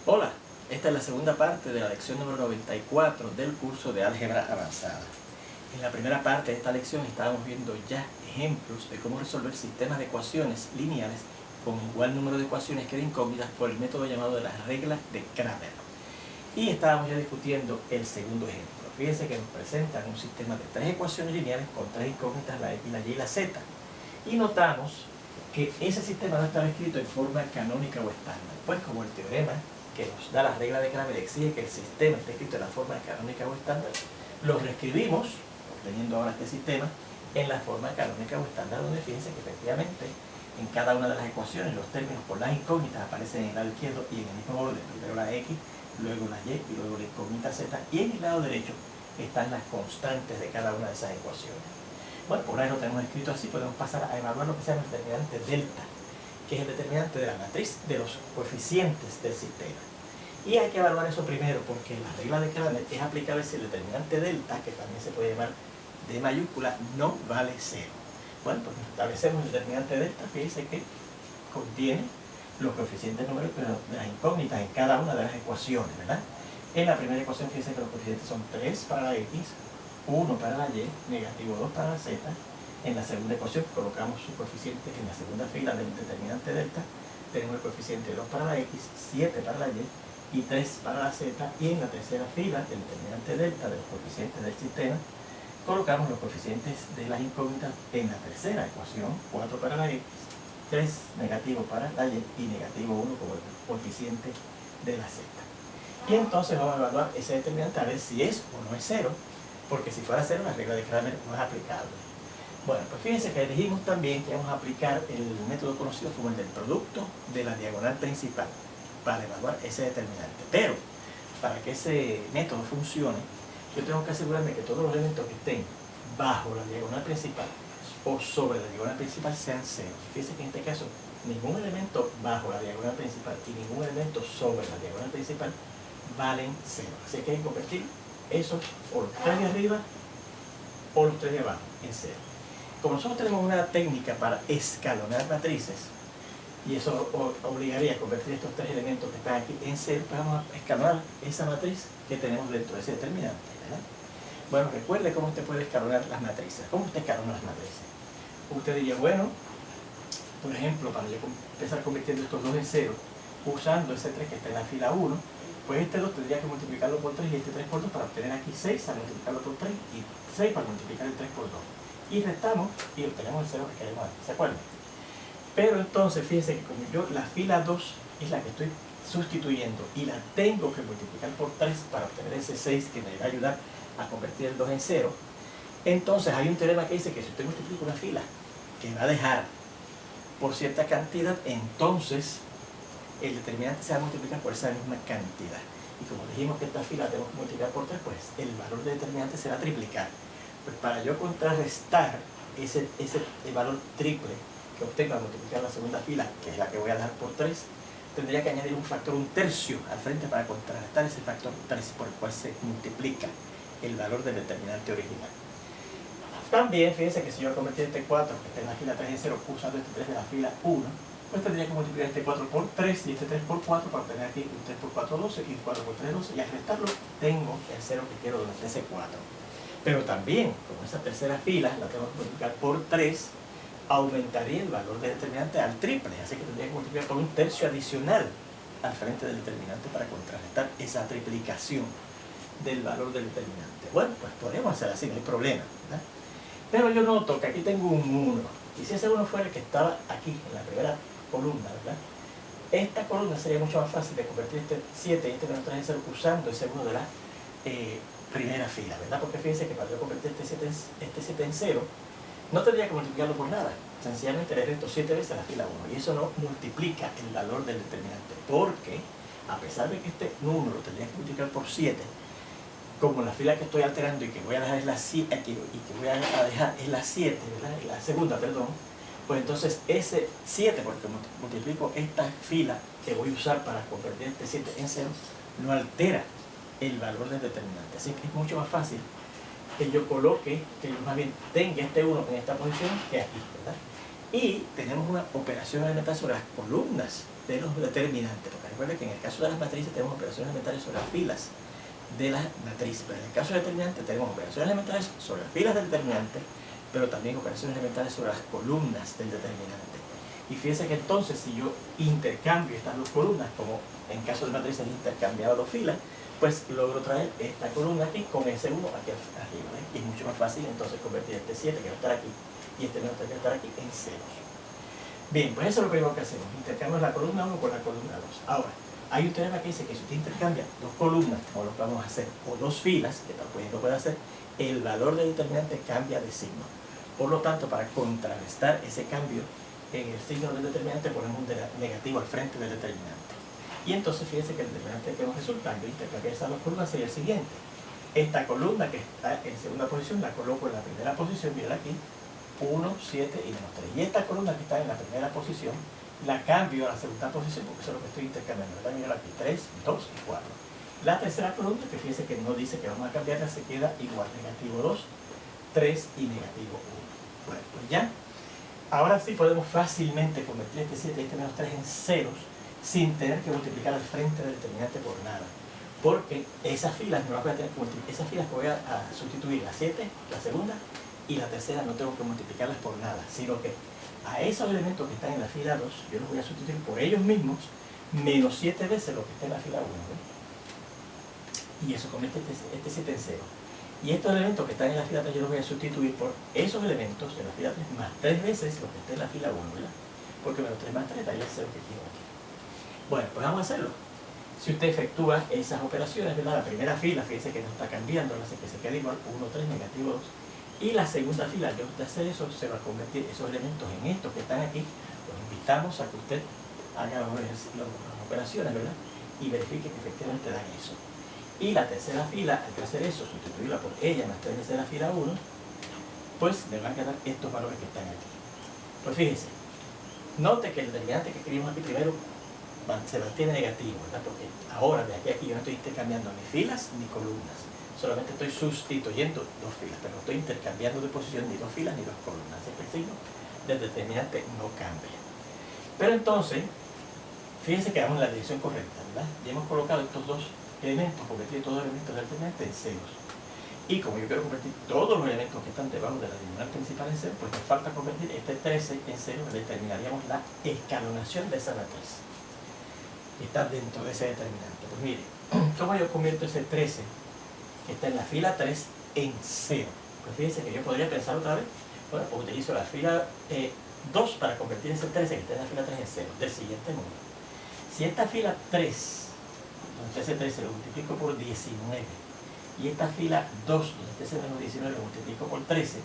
Hola, esta es la segunda parte de la lección número 94 del curso de álgebra avanzada. En la primera parte de esta lección estábamos viendo ya ejemplos de cómo resolver sistemas de ecuaciones lineales con igual número de ecuaciones que de incógnitas por el método llamado de las reglas de Cramer. Y estábamos ya discutiendo el segundo ejemplo. Fíjense que nos presentan un sistema de tres ecuaciones lineales con tres incógnitas, la x, la y y la z. Y notamos que ese sistema no estaba escrito en forma canónica o estándar, pues como el teorema que nos da la regla de Cramer exige que el sistema esté escrito en la forma canónica o estándar, lo reescribimos, obteniendo ahora este sistema, en la forma canónica o estándar, donde fíjense que efectivamente en cada una de las ecuaciones los términos por las incógnitas aparecen en el lado izquierdo y en el mismo orden, primero la x, luego la y y luego la incógnita z, y en el lado derecho están las constantes de cada una de esas ecuaciones. Bueno, por ahí lo tenemos escrito así, podemos pasar a evaluar lo que se llama el determinante delta, que es el determinante de la matriz de los coeficientes del sistema. Y hay que evaluar eso primero, porque la regla de Cramer es aplicable si el determinante delta, que también se puede llamar D mayúscula, no vale 0. Bueno, pues establecemos el determinante delta, fíjense que contiene los coeficientes numéricos de las incógnitas en cada una de las ecuaciones, ¿verdad? En la primera ecuación, fíjense que los coeficientes son 3 para la x, 1 para la y, negativo 2 para la z. En la segunda ecuación colocamos su coeficiente en la segunda fila del determinante delta, tenemos el coeficiente 2 para la x, 7 para la y 3 para la z, y en la tercera fila del determinante delta de los coeficientes del sistema colocamos los coeficientes de las incógnitas en la tercera ecuación, 4 para la x, 3 negativo para la y negativo 1 como el coeficiente de la z. Y entonces vamos a evaluar ese determinante a ver si es o no es 0, porque si fuera 0 la regla de Cramer no es aplicable. Bueno, pues fíjense que dijimos también que vamos a aplicar el método conocido como el del producto de la diagonal principal para evaluar ese determinante. Pero para que ese método funcione, yo tengo que asegurarme que todos los elementos que estén bajo la diagonal principal o sobre la diagonal principal sean 0. Fíjense que en este caso ningún elemento bajo la diagonal principal y ningún elemento sobre la diagonal principal valen 0. Así que hay que convertir esos o los 3 de arriba o los 3 de abajo en 0. Como nosotros tenemos una técnica para escalonar matrices, y eso obligaría a convertir estos 3 elementos que están aquí en 0, pues vamos a escalonar esa matriz que tenemos dentro de ese determinante, ¿verdad? Bueno, recuerde cómo usted puede escalonar las matrices. ¿Cómo usted escalona las matrices? Usted diría, bueno, por ejemplo, para yo empezar convirtiendo estos 2 en 0, usando ese 3 que está en la fila 1, pues este 2 tendría que multiplicarlo por 3 y este 3 por 2 para obtener aquí 6 al multiplicarlo por 3 y 6 para multiplicar el 3 por 2. Y restamos y obtenemos el 0 que queremos aquí, ¿se acuerdan? Pero entonces, fíjense que como yo la fila 2 es la que estoy sustituyendo y la tengo que multiplicar por 3 para obtener ese 6 que me va a ayudar a convertir el 2 en 0, entonces hay un teorema que dice que si usted multiplica una fila que va a dejar por cierta cantidad, entonces el determinante se va a multiplicar por esa misma cantidad. Y como dijimos que esta fila tenemos que multiplicar por 3, pues el valor del determinante se va a triplicar. Pues para yo contrarrestar ese valor triple que obtengo al multiplicar la segunda fila, que es la que voy a dejar por 3, tendría que añadir un factor 1/3 al frente para contrarrestar ese factor 3 por el cual se multiplica el valor del determinante original. También, fíjense que si yo convertí este 4, que está en la fila 3 en 0, usando este 3 de la fila 1, pues tendría que multiplicar este 4 por 3 y este 3 por 4 para obtener aquí un 3 por 4, 12 y un 4 por 3, 12, y al restarlo tengo el 0 que quiero donde está ese 4. Pero también, como esa tercera fila la tengo que multiplicar por 3, aumentaría el valor del determinante al triple, así que tendría que multiplicar por 1/3 adicional al frente del determinante para contrarrestar esa triplicación del valor del determinante. Bueno, pues podríamos hacer así, no hay problema, ¿verdad? Pero yo noto que aquí tengo un 1, y si ese 1 fuera el que estaba aquí, en la primera columna, ¿verdad? Esta columna sería mucho más fácil de convertir este 7 y este menos 3 en 0 usando ese 1 de la primera fila, ¿verdad? Porque fíjense que para yo convertir este 7 en 0, no tendría que multiplicarlo por nada, sencillamente le resto 7 veces a la fila 1, y eso no multiplica el valor del determinante, porque a pesar de que este número tendría que multiplicar por 7, como la fila que estoy alterando y que voy a dejar es la 7, y que voy a dejar es la 7, ¿verdad? La segunda, perdón, pues entonces ese 7, porque multiplico esta fila que voy a usar para convertir este 7 en 0, no altera el valor del determinante, así que es mucho más fácil que yo coloque, que yo más bien tenga este 1 en esta posición que aquí, ¿verdad? Y tenemos una operación elemental sobre las columnas de los determinantes, porque recuerden que en el caso de las matrices tenemos operaciones elementales sobre las filas de la matriz, pero en el caso del determinante tenemos operaciones elementales sobre las filas del determinante, pero también operaciones elementales sobre las columnas del determinante. Y fíjense que entonces si yo intercambio estas dos columnas, como en caso de matrices he intercambiado dos filas, pues logro traer esta columna aquí con ese 1 aquí arriba, ¿eh? Y es mucho más fácil entonces convertir este 7 que va a estar aquí y este menos 3 que va a estar aquí en ceros. Bien, pues eso es lo primero que hacemos, intercambiamos la columna 1 con la columna 2. Ahora, hay un teorema que dice que si usted intercambia dos columnas, como lo que vamos a hacer, o dos filas, que también lo puede hacer, el valor del determinante cambia de signo. Por lo tanto, para contrarrestar ese cambio en el signo del determinante, ponemos un negativo al frente del determinante. Y entonces fíjense que el determinante que nos resulta, yo intercambiar esas dos columnas sería el siguiente. Esta columna que está en segunda posición la coloco en la primera posición, miren aquí, 1, 7 y menos 3. Y esta columna que está en la primera posición la cambio a la segunda posición porque eso es lo que estoy intercambiando. Miren aquí, 3, 2 y 4. La tercera columna, que fíjense que no dice que vamos a cambiarla, se queda igual, negativo 2, 3 y negativo 1. Bueno, pues ya. Ahora sí podemos fácilmente convertir este 7 y este menos 3 en ceros sin tener que multiplicar al frente del determinante por nada. Porque esas filas no las voy a tener que multiplicar, esas filas que voy a sustituir, la 7, la segunda y la tercera no tengo que multiplicarlas por nada, sino que a esos elementos que están en la fila 2 yo los voy a sustituir por ellos mismos menos 7 veces lo que está en la fila 1, ¿eh? Y eso convierte este 7 en 0. Y estos elementos que están en la fila 3 yo los voy a sustituir por esos elementos de la fila 3 más 3 veces lo que está en la fila 1, ¿verdad? Porque menos 3 más 3 daría el 0 que quiero aquí. Bueno, pues vamos a hacerlo. Si usted efectúa esas operaciones, ¿verdad? La primera fila, fíjense que no está cambiando, hace que se quede igual, 1, 3, negativo 2. Y la segunda fila, yo de hacer eso, se va a convertir esos elementos en estos que están aquí. Los invitamos a que usted haga las operaciones, ¿verdad? Y verifique que efectivamente dan eso. Y la tercera fila, al que hacer eso, sustituirla por ella más 3 veces la fila 1, pues le van a quedar estos valores que están aquí. Pues fíjense, note que el determinante que escribimos aquí primero se mantiene negativo, ¿verdad? Porque ahora de aquí a aquí yo no estoy intercambiando ni filas ni columnas. Solamente estoy sustituyendo dos filas, pero no estoy intercambiando de posición ni dos filas ni dos columnas. Así que el signo del determinante no cambia. Pero entonces, fíjense que vamos en la dirección correcta, ¿verdad? Ya hemos colocado estos dos elementos, convertir todos los elementos del determinante en ceros. Y como yo quiero convertir todos los elementos que están debajo de la diagonal principal en cero, pues me falta convertir este 13 en cero, determinaríamos la escalonación de esa matriz que está dentro de ese determinante. Pues mire, ¿cómo yo convierto ese 13 que está en la fila 3 en 0? Pues fíjense que yo podría pensar otra vez, bueno, pues utilizo la fila 2 para convertir ese 13 que está en la fila 3 en 0, del siguiente modo. Si esta fila 3, donde está ese 13, lo multiplico por 19, y esta fila 2, donde está ese menos 19, lo multiplico por 13,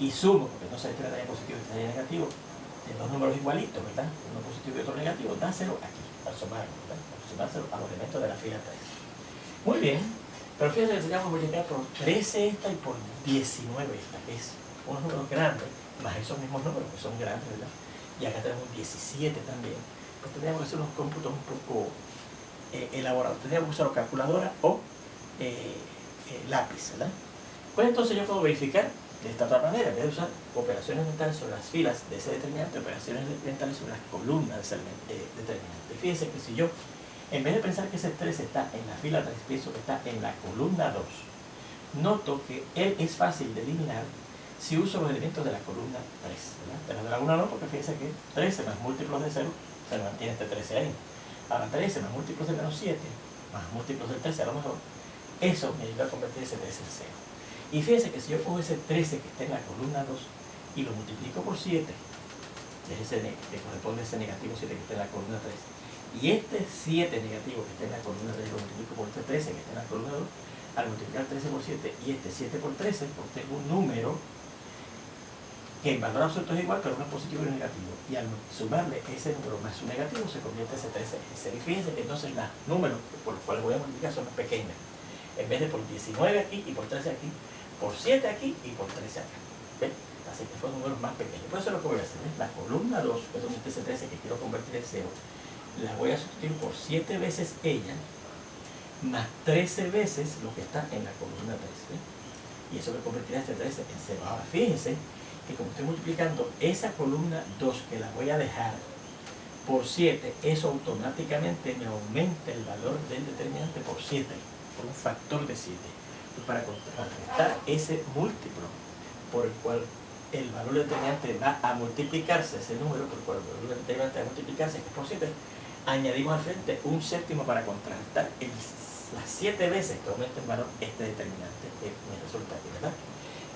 y sumo, porque no se este daría positivo y este daría negativo, de dos números igualitos, ¿verdad? Uno positivo y otro negativo, da 0 aquí, al sumarlo, ¿verdad? Al sumárselo a los elementos de la fila 3. Muy bien, pero fíjense que tendríamos que multiplicar por 13 esta y por 19 esta, que es unos números grandes, más esos mismos números que son grandes, ¿verdad? Y acá tenemos 17 también. Pues tendríamos que hacer unos cómputos un poco elaborados. Tendríamos que usar calculadora o lápiz, ¿verdad? Pues entonces yo puedo verificar de esta otra manera, en vez de usar operaciones mentales sobre las filas de ese determinante, operaciones mentales sobre las columnas de ese determinante. Fíjense que si yo, en vez de pensar que ese 3 está en la fila 3, pienso que está en la columna 2, noto que él es fácil de eliminar si uso los elementos de la columna 3, ¿verdad? Pero de la 1 no, porque fíjense que 13 más múltiplos de 0, se mantiene este 13 ahí. Ahora 13 más múltiplos de menos 7, más múltiplos del 13 a lo mejor, eso me ayuda a convertir ese 13 en 0. Y fíjense que si yo cojo ese 13 que está en la columna 2 y lo multiplico por 7, que es ese que corresponde a ese negativo 7 que está en la columna 3, y este 7 negativo que está en la columna 3 lo multiplico por este 13 que está en la columna 2, al multiplicar 13 por 7 y este 7 por 13, pues tengo un número que en valor absoluto es igual, pero uno es positivo y uno es negativo. Y al sumarle ese número más su negativo, se convierte ese 13 en 0. Y fíjense que entonces los números por los cuales voy a multiplicar son más pequeños. En vez de por 19 aquí y por 13 aquí, por 7 aquí y por 13 acá. ¿Ven? Así que fueron números más pequeños. Por eso es lo que voy a hacer. ¿Ven? La columna 2, que es donde está ese 13 que quiero convertir en 0, la voy a sustituir por 7 veces ella, más 13 veces lo que está en la columna 3. ¿Ven? Y eso me convertirá este 13 en 0. Ahora fíjense que como estoy multiplicando esa columna 2, que la voy a dejar por 7, eso automáticamente me aumenta el valor del determinante por 7, por un factor de 7. Y para contrarrestar ese múltiplo por el cual el valor del determinante va a multiplicarse, ese número por el cual el valor del determinante va a multiplicarse, que es por 7, añadimos al frente un séptimo para contrarrestar las 7 veces que aumenta el valor este determinante que me resulta aquí, ¿verdad?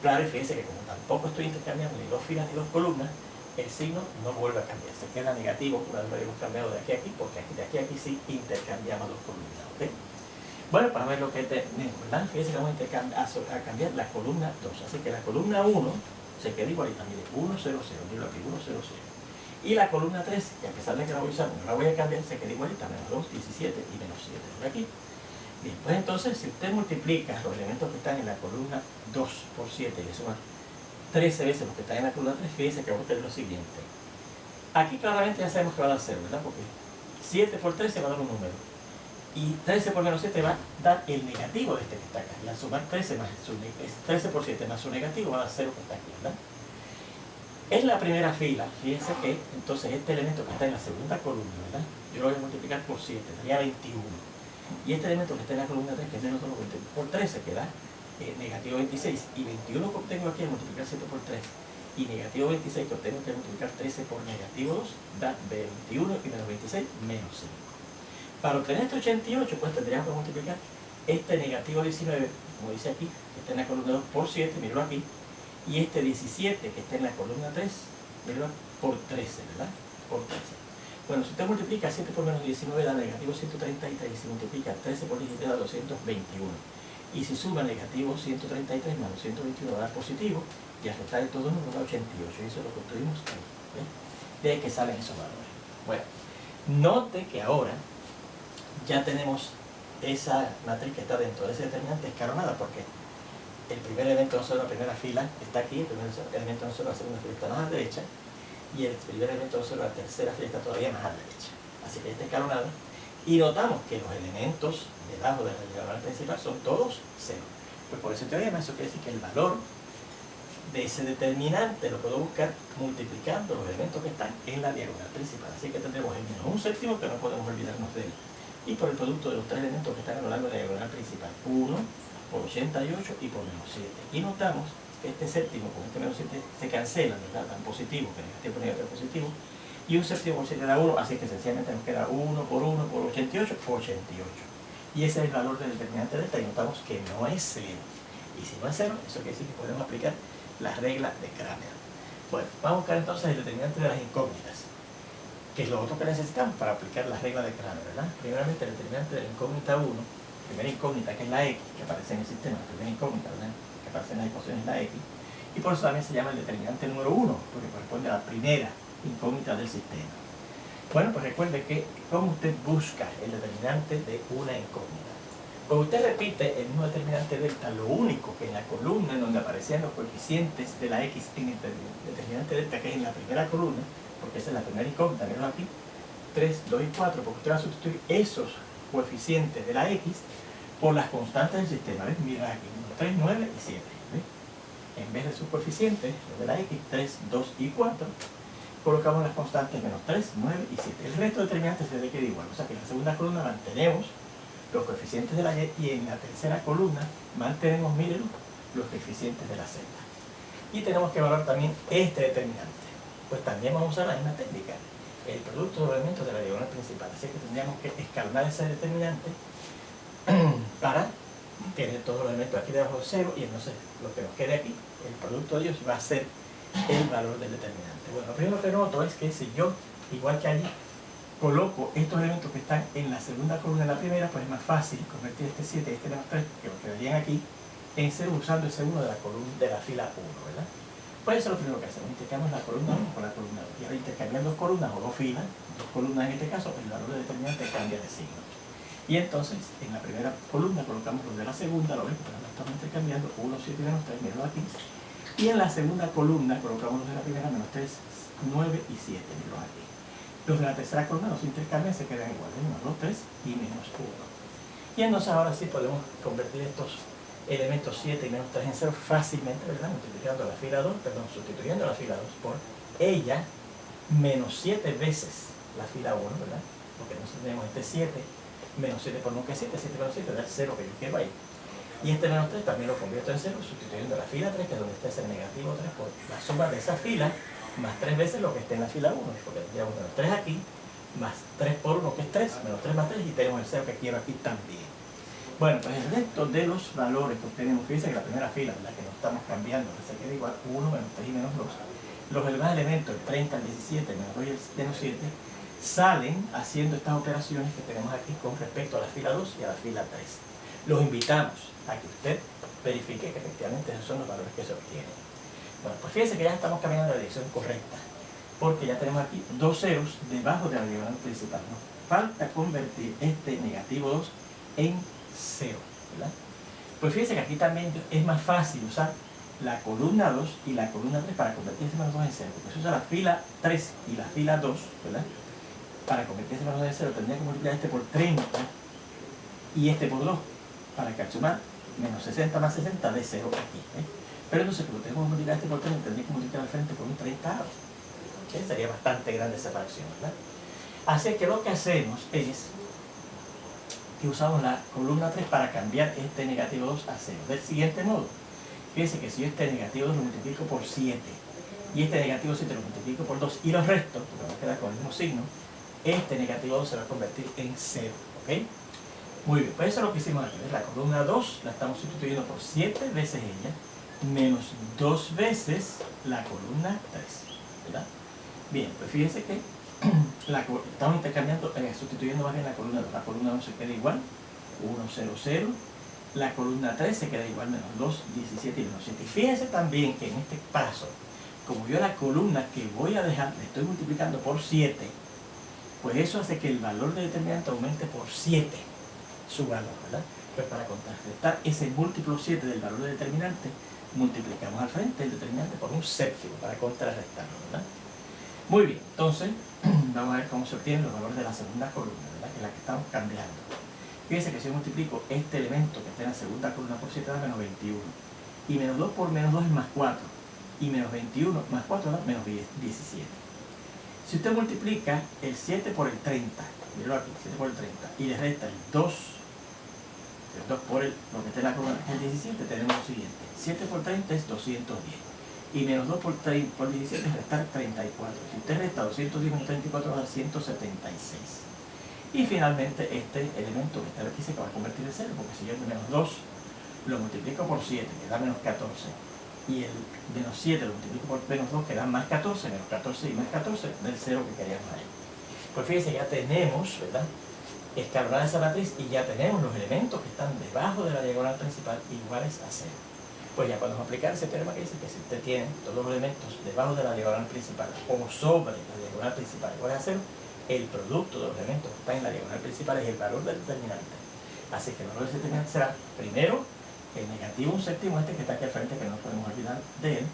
Claro, y fíjense que como tampoco estoy intercambiando ni dos filas ni dos columnas, el signo no vuelve a cambiar, se queda negativo una vez lo hemos cambiado de aquí a aquí, porque de aquí a aquí sí intercambiamos dos columnas, ¿ok? Bueno, para ver lo que tenemos, ¿verdad? Fíjense que vamos a cambiar la columna 2, así que la columna 1 se queda igualita, mire, 1, 0, 0, miro aquí, 1, 0, 0. Y la columna 3, que a pesar de que la voy a usar, no la voy a cambiar, se queda igualita, menos 2, 17 y menos 7 por aquí. Bien, pues entonces, si usted multiplica los elementos que están en la columna 2 por 7 y le suma 13 veces los que están en la columna 3, fíjense que va a obtener lo siguiente. Aquí claramente ya sabemos que va a dar 0, ¿verdad? Porque 7 por 13 va a dar un número. Y 13 por menos 7 va a dar el negativo de este que está acá. Y al sumar 13 por 7 más su negativo va a dar 0 que está aquí, ¿verdad? En la primera fila, fíjense que entonces este elemento que está en la segunda columna, ¿verdad? Yo lo voy a multiplicar por 7, daría 21. Y este elemento que está en la columna 3, que es menos 2 por 13, que da negativo 26. Y 21 que obtengo aquí al multiplicar 7 por 3. Y negativo 26 que obtengo que multiplicar 13 por negativo 2, da 21 y menos 26, menos 5. Para obtener este 88, pues tendríamos que multiplicar este negativo 19, como dice aquí, que está en la columna 2 por 7, míralo aquí. Y este 17 que está en la columna 3, míralo por 13, ¿verdad? Por 13. Bueno, si usted multiplica 7 por menos 19 da negativo 133, y si multiplica 13 por 17 da 221. Y si suma negativo 133 más 221 va a dar positivo, y al restar de todos nos da 88. Y eso es lo que obtuvimos ahí. De ahí que salen esos valores. Bueno, note que ahora ya tenemos esa matriz que está dentro de ese determinante escalonada, porque el primer elemento no solo de la primera fila está aquí, el primer elemento no solo de la segunda fila está más a la derecha, y el primer elemento no solo de la tercera fila está todavía más a la derecha. Así que está escalonada. Y notamos que los elementos debajo de la diagonal principal son todos 0. Pues por ese teorema, eso quiere decir que el valor de ese determinante lo puedo buscar multiplicando los elementos que están en la diagonal principal. Así que tendremos el menos un séptimo, que no podemos olvidarnos de él. Y por el producto de los 3 elementos que están a lo largo de la diagonal principal. 1 por 88 y por menos 7. Y notamos que este séptimo con este menos 7 se cancelan, ¿verdad? Dan positivo, que negativo por negativo positivo. Y un séptimo por 7 da 1, así que sencillamente nos queda 1 por 88, 88. Y ese es el valor del determinante delta, y notamos que no es 0. Y si no es 0, eso quiere decir que podemos aplicar las reglas de Cramer. Bueno, vamos a buscar entonces el determinante de las incógnitas, que es lo otro que necesitamos para aplicar las reglas de Cramer, ¿verdad? Primeramente el determinante de la incógnita 1, primera incógnita que es la X, que aparece en el sistema, la primera incógnita, ¿verdad? Que aparece en las ecuaciones la X, y por eso también se llama el determinante número 1, porque corresponde a la primera incógnita del sistema. Bueno, pues recuerde que cómo usted busca el determinante de una incógnita. Pues usted repite el mismo determinante delta, lo único que en la columna en donde aparecían los coeficientes de la X en el determinante delta, que es en la primera columna, porque esa es la primera incógnita, mírenlo aquí, 3, 2 y 4, porque usted va a sustituir esos coeficientes de la X por las constantes del sistema. ¿Ves? Mira aquí, 3, 9 y 7. ¿Ves? En vez de sus coeficientes, los de la X, 3, 2 y 4, colocamos las constantes menos 3, 9 y 7. El resto de determinantes se le queda igual. O sea que en la segunda columna mantenemos los coeficientes de la Y, y en la tercera columna mantenemos, mírenlo, los coeficientes de la Z. Y tenemos que evaluar también este determinante. Pues también vamos a usar la misma técnica, el producto de los elementos de la diagonal principal. Así que tendríamos que escalonar ese determinante para tener todos los elementos aquí debajo de 0, y entonces lo que nos quede aquí, el producto de ellos, va a ser el valor del determinante. Bueno, lo primero que noto es que si yo, igual que allí, coloco estos elementos que están en la segunda columna en la primera, pues es más fácil convertir este 7 y este menos 3, que me quedarían aquí, en 0 usando ese 1 de la columna de la fila 1, ¿verdad? Pues eso es lo primero que hacemos, intercambiamos la columna 1 con la columna 2. Y ahora intercambiar dos columnas o dos filas, dos columnas en este caso, el valor del determinante cambia de signo. Y entonces, en la primera columna colocamos los de la segunda, lo ven, pero no estamos intercambiando 1, 7 y menos 3, mírenlo aquí. Y en la segunda columna colocamos los de la primera, menos 3, 9 y 7, mírenlo aquí. Los de la tercera columna no se intercambian, se quedan iguales, menos 2, 3 y menos 1. Y entonces ahora sí podemos convertir estos elementos 7 y menos 3 en 0 fácilmente, ¿verdad? Multiplicando la fila 2, perdón, sustituyendo la fila 2 por ella menos 7 veces la fila 1, ¿verdad? Porque nosotros tenemos este 7, menos 7 por 1 que es 7, 7 menos 7 da el 0 que yo quiero ahí. Y este menos 3 también lo convierto en 0, sustituyendo la fila 3, que es donde está ese negativo 3, por la suma de esa fila, más 3 veces lo que esté en la fila 1, porque tendríamos menos 3 aquí, más 3 por 1, que es 3, menos 3 más 3, y tenemos el 0 que quiero aquí también. Bueno, pues el resto de los valores que obtenemos, fíjense que la primera fila, la que no estamos cambiando, que se queda igual 1, menos 3 y menos 2, los demás elementos, el 30, el 17, el menos 2 y el menos 7, salen haciendo estas operaciones que tenemos aquí con respecto a la fila 2 y a la fila 3. Los invitamos a que usted verifique que efectivamente esos son los valores que se obtienen. Bueno, pues fíjense que ya estamos caminando en la dirección correcta, porque ya tenemos aquí dos ceros debajo de la diagonal principal. Nos falta convertir este negativo 2 en 0, ¿verdad? Pues fíjense que aquí también es más fácil usar la columna 2 y la columna 3 para convertir ese menos 2 en 0, porque se usa la fila 3 y la fila 2, ¿verdad? Para convertir ese menos 2 en 0 tendría que multiplicar este por 30 y este por 2, para que al sumar menos 60 más 60 dé 0 aquí, ¿eh? Pero entonces, como tengo que multiplicar este por 30, tendría que multiplicar al frente por un 30. Sería bastante grande esa fracción, ¿verdad? Así que lo que hacemos es que usamos la columna 3 para cambiar este negativo 2 a 0. Del siguiente modo, fíjense que si yo este negativo 2 lo multiplico por 7 y este negativo 7 lo multiplico por 2 y los restos, porque va a quedar con el mismo signo, este negativo 2 se va a convertir en 0, ¿ok? Muy bien, pues eso es lo que hicimos aquí. La columna 2 la estamos sustituyendo por 7 veces ella, menos 2 veces la columna 3, ¿verdad? Bien, pues fíjense que estamos intercambiando, sustituyendo más bien la columna 2. La columna 1 se queda igual, 1, 0, 0. La columna 3 se queda igual, menos 2, 17 y menos 7. Y fíjense también que en este paso, como yo la columna que voy a dejar, le estoy multiplicando por 7, pues eso hace que el valor del determinante aumente por 7 su valor, ¿verdad? Pues para contrarrestar ese múltiplo 7 del valor del determinante, multiplicamos al frente el determinante por un séptimo para contrarrestarlo, ¿verdad? Muy bien, entonces vamos a ver cómo se obtienen los valores de la segunda columna, ¿verdad? Que es la que estamos cambiando. Fíjense que si yo multiplico este elemento que está en la segunda columna por 7 da menos 21. Y menos 2 por menos 2 es más 4. Y menos 21 más 4 da menos 17. Si usted multiplica el 7 por el 30, míralo aquí, 7 por el 30, y le resta el 2 por lo que está en la columna, el 17, tenemos lo siguiente. 7 por 30 es 210. Y menos 2 por 17 es restar 34. Si usted resta 210 menos 34 va a dar 176. Y finalmente este elemento que está aquí se va a convertir en 0, porque si yo el menos 2 lo multiplico por 7, que da menos 14, y el menos 7 lo multiplico por menos 2, que da más 14, menos 14 y más 14, del 0 que queríamos ahí. Pues fíjense, ya tenemos, ¿verdad?, escalonada esa matriz y ya tenemos los elementos que están debajo de la diagonal principal iguales a 0. Pues ya podemos aplicar ese teorema que dice que si usted tiene todos los elementos debajo de la diagonal principal o sobre la diagonal principal iguales a 0, el producto de los elementos que están en la diagonal principal es el valor del determinante. Así que el valor del determinante será, primero, el negativo un séptimo, este que está aquí al frente, que no podemos olvidar de él,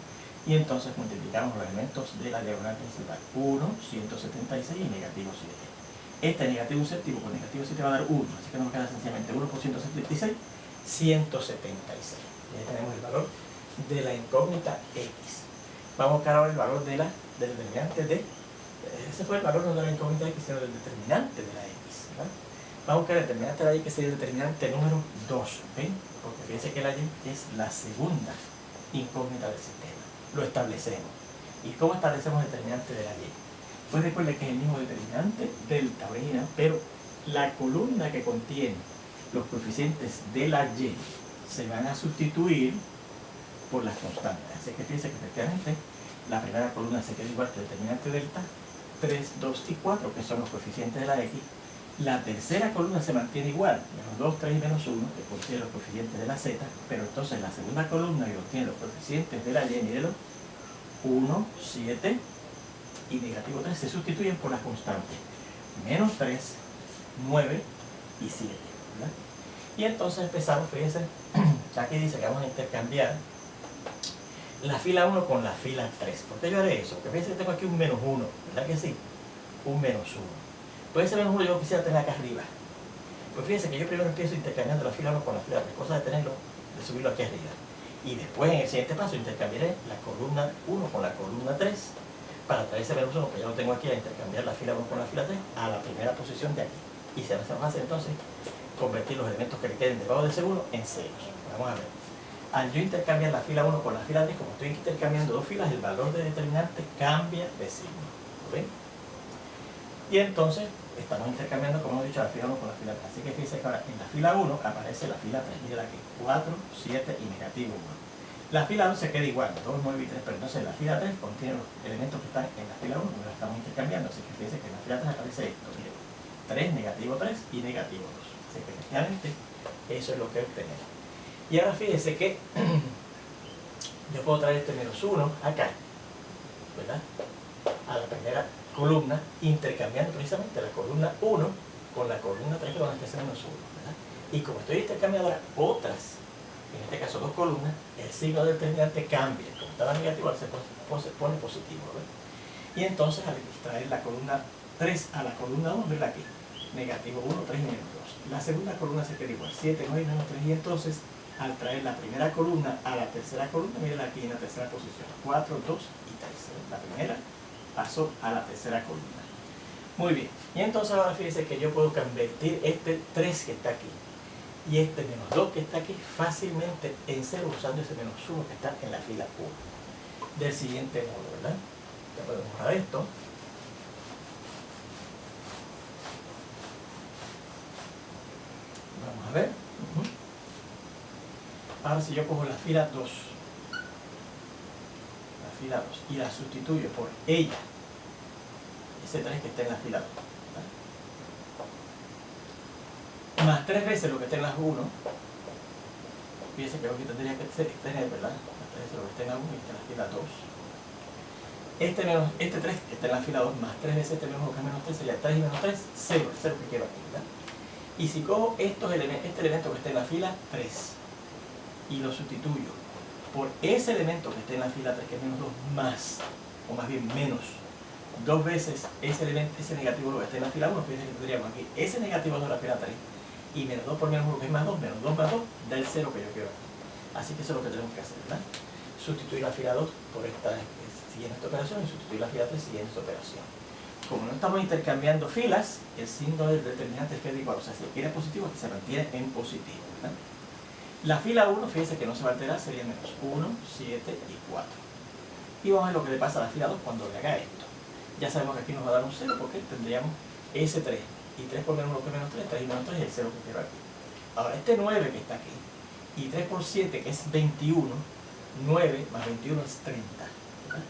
y entonces multiplicamos los elementos de la diagonal principal. 1, 176 y negativo 7. Este negativo un séptimo por negativo 7 va a dar 1, así que nos queda sencillamente 1 por 176, 176. Y ahí tenemos el valor de la incógnita X. Vamos a buscar ahora el valor del determinante de... Ese fue el valor no de la incógnita X, sino del determinante de la X, ¿verdad? Vamos a buscar el determinante de la Y, que sería el determinante número 2, ¿ok? Porque fíjense que la Y es la segunda incógnita del sistema. Lo establecemos. ¿Y cómo establecemos el determinante de la Y? Pues recuerden que es el mismo determinante delta original, pero la columna que contiene los coeficientes de la Y se van a sustituir por las constantes. Así que fíjense que efectivamente la primera columna se queda igual que el determinante delta, 3, 2 y 4, que son los coeficientes de la X. La tercera columna se mantiene igual, menos 2, 3 y menos 1, que contiene los coeficientes de la Z, pero entonces la segunda columna que contiene los coeficientes de la Y, mírenlo, 1, 7 y negativo 3 se sustituyen por las constantes, menos 3, 9 y 7, ¿verdad? Y entonces empezamos, fíjense, aquí dice que vamos a intercambiar la fila 1 con la fila 3. ¿Por qué yo haré eso? Porque fíjense que tengo aquí un menos 1, ¿verdad que sí? Un menos 1. Pues ese menos 1 yo quisiera tener acá arriba. Pues fíjense que yo primero empiezo intercambiando la fila 1 con la fila 3, cosa de tenerlo de subirlo aquí arriba. Y después en el siguiente paso intercambiaré la columna 1 con la columna 3 para traer ese menos 1 que ya lo tengo aquí, a intercambiar la fila 1 con la fila 3 a la primera posición de aquí. Y se va a hacer entonces convertir los elementos que le queden debajo de ese 1 en ceros. Vamos a ver. Al yo intercambiar la fila 1 con la fila 3, como estoy intercambiando dos filas, el valor de determinante cambia de signo. ¿Lo ven? Y entonces estamos intercambiando, como hemos dicho, la fila 1 con la fila 3. Así que fíjense que ahora en la fila 1 aparece la fila 3. Miren aquí, 4, 7 y negativo 1. La fila 2 se queda igual, 2, 9 y 3, pero entonces la fila 3 contiene los elementos que están en la fila 1, no los estamos intercambiando. Así que fíjense que en la fila 3 aparece esto, miren, 3, negativo 3 y negativo 2. Así que efectivamente eso es lo que obtenemos. Y ahora fíjense que yo puedo traer este menos 1 acá, ¿verdad? A la primera columna, intercambiando precisamente la columna 1 con la columna 3 que van a estar menos 1, ¿verdad? Y como estoy intercambiando ahora otras, en este caso dos columnas, el signo del determinante cambia. Como estaba negativo, ahora se pone positivo, ¿verdad? Y entonces al extraer la columna 3 a la columna 1, ¿verdad? Aquí, negativo 1, 3 y menos 2. La segunda columna se queda igual, 7, 9 y menos 3. Y entonces, al traer la primera columna a la tercera columna, miren aquí en la tercera posición, 4, 2 y 3. La primera pasó a la tercera columna. Muy bien. Y entonces ahora fíjense que yo puedo convertir este 3 que está aquí y este menos 2 que está aquí fácilmente en 0 usando ese menos 1 que está en la fila 1. Del siguiente modo, ¿verdad? Ya podemos borrar esto. Vamos a ver. Ahora si yo cojo la fila 2, y la sustituyo por ella, ese 3 que está en la fila 2, ¿verdad? Más 3 veces lo que está en la 1, fíjense que aquí tendría que tener, ¿verdad? Más 3 veces lo que está en la 1 y está en la fila 2. Este 3 que está en la fila 2 más 3 veces este menos 1 que es menos 3 sería 3 y menos 3, 0, el 0 que quiero aquí, ¿verdad? Y si cojo este elemento que está en la fila 3 y lo sustituyo por ese elemento que está en la fila 3 que es menos 2 más, o más bien menos, 2 veces ese negativo lo que está en la fila 1, fíjense que tendríamos aquí ese negativo de la fila 3 y menos 2 por menos 1 que es más 2, menos 2 más 2 da el 0 que yo quiero aquí. Así que eso es lo que tenemos que hacer, ¿verdad? Sustituir la fila 2 por siguiendo esta operación y sustituir la fila 3 siguiendo esta operación. Como no estamos intercambiando filas, el signo del determinante queda igual, o sea, si quiere positivo, aquí se mantiene en positivo, ¿verdad? La fila 1, fíjense que no se va a alterar, sería menos 1, 7 y 4. Y vamos a ver lo que le pasa a la fila 2 cuando le haga esto. Ya sabemos que aquí nos va a dar un 0 porque tendríamos ese 3. Y 3 por menos 1 que es menos 3, 3 y menos 3 es el 0 que quiero aquí. Ahora, este 9 que está aquí, y 3 por 7 que es 21, 9 más 21 es 30. ¿Verdad?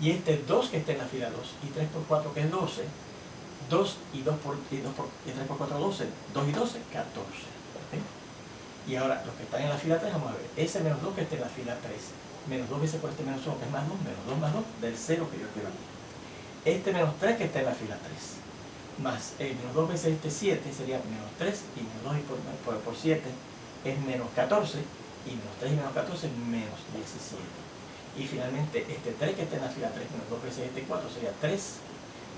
Y este 2 que está en la fila 2, y 3 por 4 que es 12, 2 y 3 por 4 12, 2 y 12, 14. ¿Okay? Y ahora, los que están en la fila 3, vamos a ver, ese menos 2 que está en la fila 3, menos 2 veces por este menos 1 que es más 2, menos 2 más 2, del 0 que yo quiero aquí. Este menos 3 que está en la fila 3, más menos 2 veces este 7 sería menos 3, y menos 2 por 7 es menos 14, y menos 3 y menos 14 es menos 17. Y finalmente este 3 que está en la fila 3, menos 2 veces este 4 sería 3,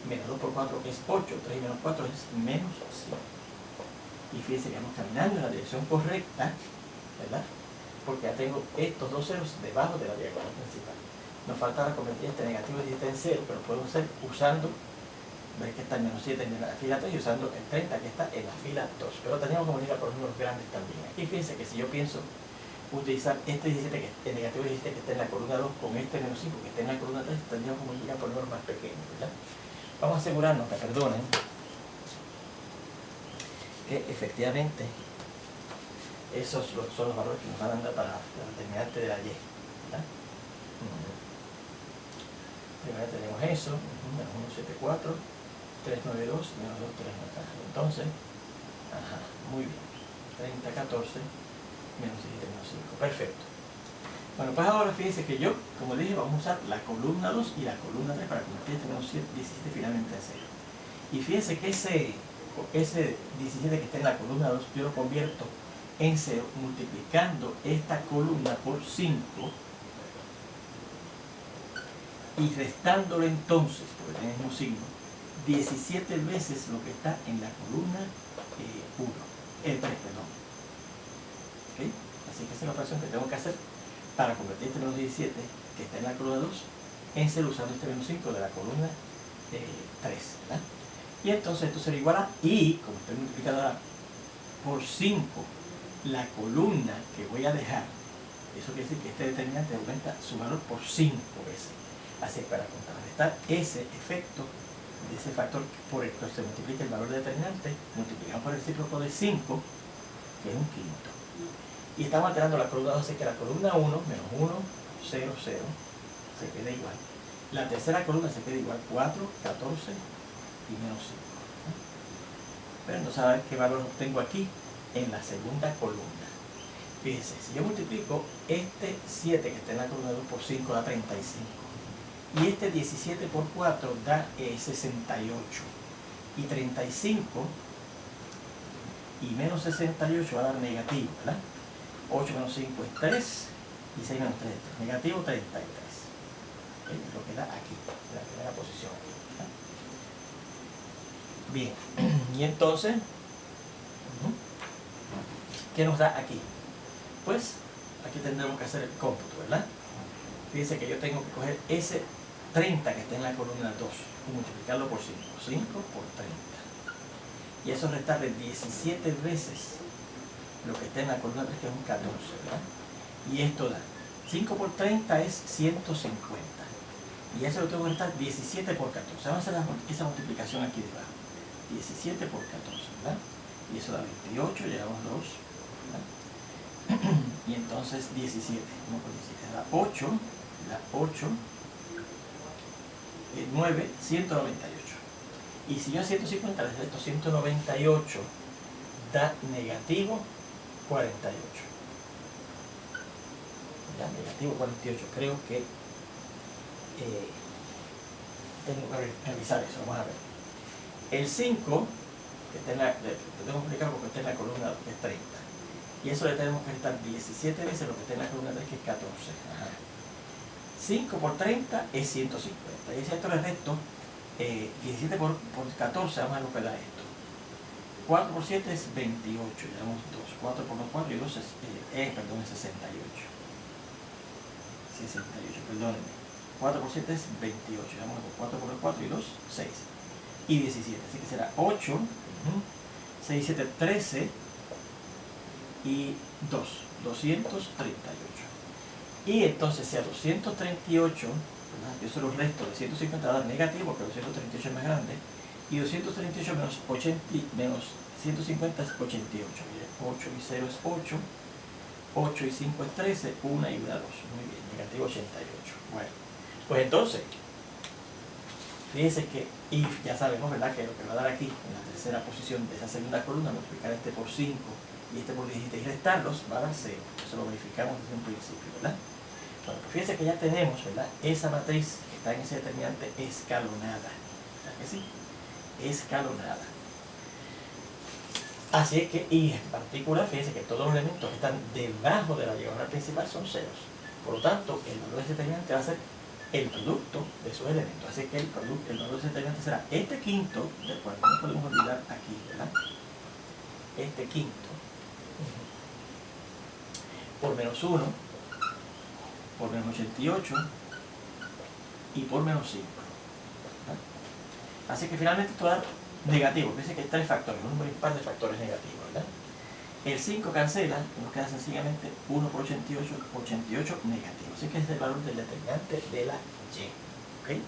menos 2 por 4 es 8, 3 y menos 4 es menos 5. Y fíjense que vamos caminando en la dirección correcta, ¿verdad? Porque ya tengo estos dos ceros debajo de la diagonal principal. Nos falta ahora convertir este negativo 17 en 0, pero puedo hacer usando, ver que está el menos 7 en la fila 3 y usando el 30 que está en la fila 2. Pero teníamos que multiplicar por números grandes también. Aquí fíjense que si yo pienso utilizar este 17, el negativo 17 que está en la columna 2 con este menos 5 que está en la columna 3, tendríamos que multiplicar por números más pequeños, ¿verdad? Vamos a asegurarnos, que perdonen, que efectivamente esos son los valores que nos van a dar para la determinante de la y, ¿verdad? Primero tenemos eso, menos 1, 7, 4, 3, 9, 2, menos 2, 3 acá. Entonces, muy bien, 30, 14, menos 17, menos 5, perfecto. Bueno, pues ahora fíjense que yo, como dije, vamos a usar la columna 2 y la columna 3 para convertir este menos 17 finalmente a 0. Y fíjense que ese 17 que está en la columna 2, yo lo convierto en 0 multiplicando esta columna por 5 y restándolo entonces, porque tiene el mismo signo, 17 veces lo que está en la columna 1, el 3, perdón. ¿Okay? Así que esa es la operación que tengo que hacer para convertir este menos 17 que está en la columna 2 en 0 usando este menos 5 de la columna 3, ¿verdad? Y entonces esto será igual a, y como estoy multiplicando ahora por 5 la columna que voy a dejar, eso quiere decir que este determinante aumenta su valor por 5 veces. Así que para contrarrestar ese efecto de ese factor por el que se multiplica el valor determinante, multiplicamos por el recíproco de 5, que es un quinto. Y estamos alterando la columna 2, así que la columna 1, menos 1, 0, 0, se queda igual. La tercera columna se queda igual, 4, 14 y menos 5. Pero entonces a ver qué valor obtengo aquí en la segunda columna. Fíjense, si yo multiplico este 7 que está en la columna 2 por 5 da 35. Y este 17 por 4 da 68. Y 35 y menos 68 va a dar negativo, ¿verdad? 8 menos 5 es 3 y 6 menos 3 es 3. Negativo 33. Es lo que da aquí, en la primera posición. ¿Verdad? Bien, y entonces, ¿qué nos da aquí? Pues aquí tendremos que hacer el cómputo, ¿verdad? Fíjense que yo tengo que coger ese 30 que está en la columna 2 y multiplicarlo por 5. 5 por 30. Y eso restarle 17 veces lo que está en la columna 3, que es un 14, ¿verdad? Y esto da 5 por 30 es 150. Y eso lo tengo que restar 17 por 14. Vamos a hacer esa multiplicación aquí debajo. 17 por 14, ¿verdad? Y eso da 28, llevamos 2, ¿verdad? Y entonces 17, 1 por 17 da 8, da 8, 9, 198. Y si yo a 150 le resto 198, da negativo 48. Ya, negativo 48, creo que tengo que revisar eso, vamos a ver. El 5, que está en la, tengo que explicar porque está en la columna 2, que es 30. Y eso le tenemos que restar 17 veces lo que está en la columna 3, que es 14. Ajá. 5 por 30 es 150. Y si a esto le resto 17 por 14, vamos a ver lo que da esto. 4 por 7 es 28, llevamos 2. 4 por 2, 4 y 2 es 68. 68, perdónenme. 4 por 7 es 28, llevamos 4 por 2, 4 y 2, 6. Y 17, así que será 8, 6, 7, 13 y 2, 238. Y entonces si a 238, ¿verdad? Yo se los resto de 150 va a dar negativo, porque 238 es más grande, y 238 menos 150 es 88. Mire, 8 y 0 es 8, 8 y 5 es 13, 1 y 1 2. Muy bien, negativo 88. Bueno, pues entonces, fíjense que, y ya sabemos, ¿verdad?, que lo que va a dar aquí, en la tercera posición de esa segunda columna, multiplicar este por 5 y este por 17 y restarlos, va a dar 0. Eso lo verificamos desde un principio, ¿verdad? Bueno, pues fíjense que ya tenemos, ¿verdad?, esa matriz que está en ese determinante escalonada. ¿Verdad que sí? Escalonada. Así es que, y en particular, fíjense que todos los elementos que están debajo de la diagonal principal son ceros. Por lo tanto, el valor de ese determinante va a ser el producto de esos elementos. Así que el valor de ese determinante será este quinto, del cual no podemos olvidar aquí, ¿verdad? Este quinto, por menos 1, por menos 88 y por menos 5. ¿Verdad? Así que finalmente esto va a dar negativo. Fíjense que hay 3 factores, un número impar de factores negativos, ¿verdad? El 5 cancela, nos queda sencillamente 1 por 88, 88 negativo. Así que es el valor del determinante de la y. ¿Okay?